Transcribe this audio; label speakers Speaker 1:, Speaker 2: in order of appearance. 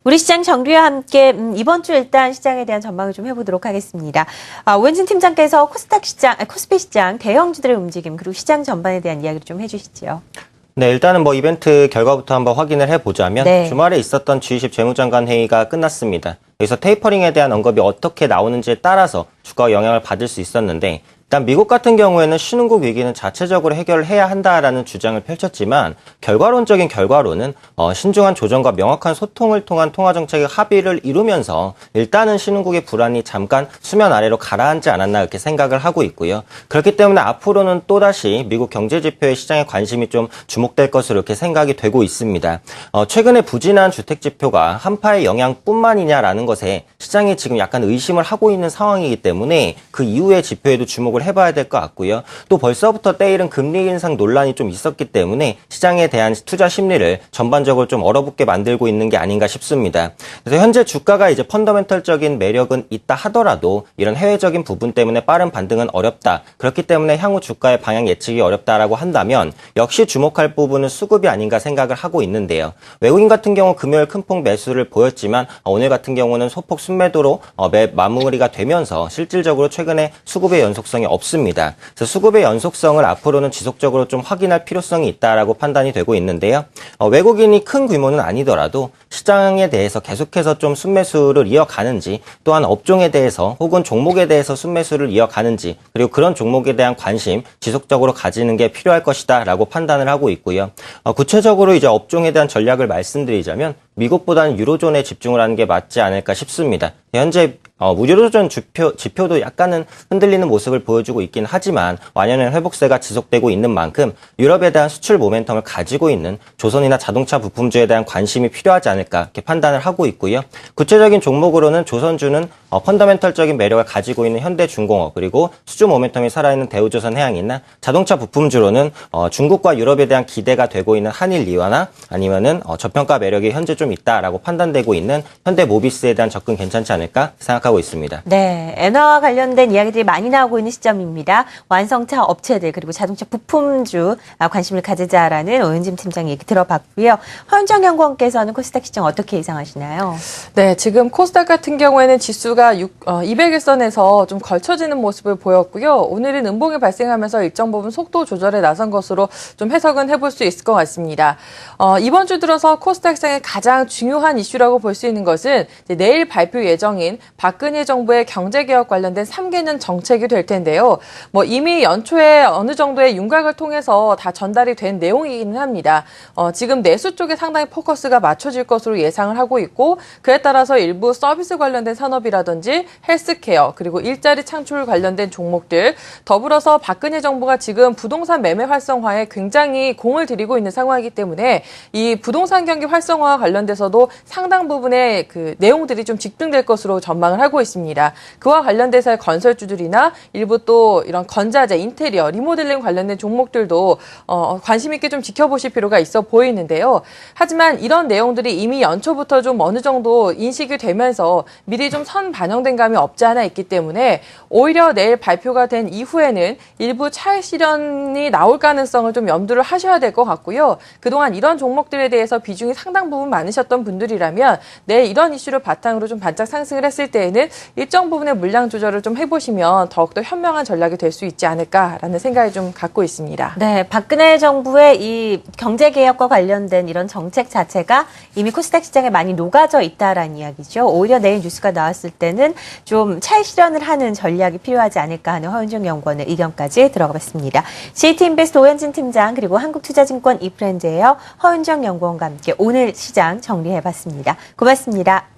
Speaker 1: 우리 시장 정리와 함께 이번 주 일단 시장에 대한 전망을 좀 해보도록 하겠습니다. 오현진 팀장께서 코스피 시장 대형주들의 움직임 그리고 시장 전반에 대한 이야기를 좀 해주시죠.
Speaker 2: 네, 일단은 이벤트 결과부터 한번 확인을 해보자면
Speaker 1: 네.
Speaker 2: 주말에 있었던 G20 재무장관 회의가 끝났습니다. 여기서 테이퍼링에 대한 언급이 어떻게 나오는지에 따라서 주가가 영향을 받을 수 있었는데 일단 미국 같은 경우에는 신흥국 위기는 자체적으로 해결해야 한다라는 주장을 펼쳤지만 결과론적인 결과로는 신중한 조정과 명확한 소통을 통한 통화정책의 합의를 이루면서 일단은 신흥국의 불안이 잠깐 수면 아래로 가라앉지 않았나 이렇게 생각을 하고 있고요. 그렇기 때문에 앞으로는 또다시 미국 경제지표의 시장에 관심이 좀 주목될 것으로 이렇게 생각이 되고 있습니다. 최근에 부진한 주택지표가 한파의 영향뿐만이냐라는 것에 시장이 지금 약간 의심을 하고 있는 상황이기 때문에 그 이후의 지표에도 주목을 해봐야 될 것 같고요. 또 벌써부터 때이른 금리 인상 논란이 좀 있었기 때문에 시장에 대한 투자 심리를 전반적으로 좀 얼어붙게 만들고 있는 게 아닌가 싶습니다. 그래서 현재 주가가 이제 펀더멘털적인 매력은 있다 하더라도 이런 해외적인 부분 때문에 빠른 반등은 어렵다. 그렇기 때문에 향후 주가의 방향 예측이 어렵다라고 한다면 역시 주목할 부분은 수급이 아닌가 생각을 하고 있는데요. 외국인 같은 경우 금요일 큰폭 매수를 보였지만 오늘 같은 경우는 소폭 순매도로 마무리가 되면서 실질적으로 최근에 수급의 연속성이 없습니다. 그래서 수급의 연속성을 앞으로는 지속적으로 좀 확인할 필요성이 있다라고 판단이 되고 있는데요. 외국인이 큰 규모는 아니더라도 시장에 대해서 계속해서 좀 순매수를 이어가는지 또한 업종에 대해서 혹은 종목에 대해서 순매수를 이어가는지 그리고 그런 종목에 대한 관심 지속적으로 가지는 게 필요할 것이다라고 판단을 하고 있고요. 구체적으로 이제 업종에 대한 전략을 말씀드리자면 미국보다는 유로존에 집중을 하는 게 맞지 않을까 싶습니다. 현재 유로존 지표도 약간은 흔들리는 모습을 보여주고 있긴 하지만 완연한 회복세가 지속되고 있는 만큼 유럽에 대한 수출 모멘텀을 가지고 있는 조선이나 자동차 부품주에 대한 관심이 필요하지 않을까 이렇게 판단을 하고 있고요. 구체적인 종목으로는 조선주는 펀더멘털적인 매력을 가지고 있는 현대중공업 그리고 수주 모멘텀이 살아있는 대우조선해양이나 자동차 부품주로는 중국과 유럽에 대한 기대가 되고 있는 한일리화나 아니면은 저평가 매력이 현재 좀 있다라고 판단되고 있는 현대모비스에 대한 접근 괜찮지 않을까 생각하고 있습니다.
Speaker 1: 네, 엔화와 관련된 이야기들이 많이 나오고 있는 시점입니다. 완성차 업체들 그리고 자동차 부품주 관심을 가지자라는 오현진 팀장 얘기 들어봤고요. 허윤정 연구원께서는 코스닥 시장 어떻게 예상하시나요?
Speaker 3: 네, 지금 코스닥 같은 경우에는 지수가 200일선에서 좀 걸쳐지는 모습을 보였고요. 오늘은 음봉이 발생하면서 일정 부분 속도 조절에 나선 것으로 좀 해석은 해볼 수 있을 것 같습니다. 이번 주 들어서 코스닥 시장의 가장 중요한 이슈라고 볼 수 있는 것은 내일 발표 예정인 박근혜 정부의 경제개혁 관련된 3개년 정책이 될 텐데요. 이미 연초에 어느 정도의 윤곽을 통해서 다 전달이 된 내용이기는 합니다. 지금 내수 쪽에 상당히 포커스가 맞춰질 것으로 예상을 하고 있고 그에 따라서 일부 서비스 관련된 산업이라든지 헬스케어 그리고 일자리 창출 관련된 종목들 더불어서 박근혜 정부가 지금 부동산 매매 활성화에 굉장히 공을 들이고 있는 상황이기 때문에 이 부동산 경기 활성화와 관련돼서도 상당 부분의 그 내용들이 좀 집중될 것으로 전망을 하고 있습니다. 그와 관련돼서의 건설주들이나 일부 또 이런 건자재, 인테리어, 리모델링 관련된 종목들도 관심 있게 좀 지켜보실 필요가 있어 보이는데요. 하지만 이런 내용들이 이미 연초부터 좀 어느 정도 인식이 되면서 미리 좀 선 반영된 감이 없지 않아 있기 때문에 오히려 내일 발표가 된 이후에는 일부 차익 실현이 나올 가능성을 좀 염두를 하셔야 될 것 같고요. 그동안 이런 종목들에 대해서 비중이 상당 부분 많으셨던 분들이라면 내일 이런 이슈를 바탕으로 좀 반짝 상승을 했을 때에는 일정 부분의 물량 조절을 좀 해보시면 더욱더 현명한 전략이 될 수 있지 않을까라는 생각을 좀 갖고 있습니다.
Speaker 1: 네, 박근혜 정부의 이 경제개혁과 관련된 이런 정책 자체가 이미 코스닥 시장에 많이 녹아져 있다라는 이야기죠. 오히려 내일 뉴스가 나왔을 때는 좀 차익 실현을 하는 전략이 필요하지 않을까 하는 허윤정 연구원의 의견까지 들어가봤습니다. CT인베스트 오현진 팀장 그리고 한국투자증권 이프렌드예요. 허윤정 연구원과 함께 오늘 시장 정리해봤습니다. 고맙습니다.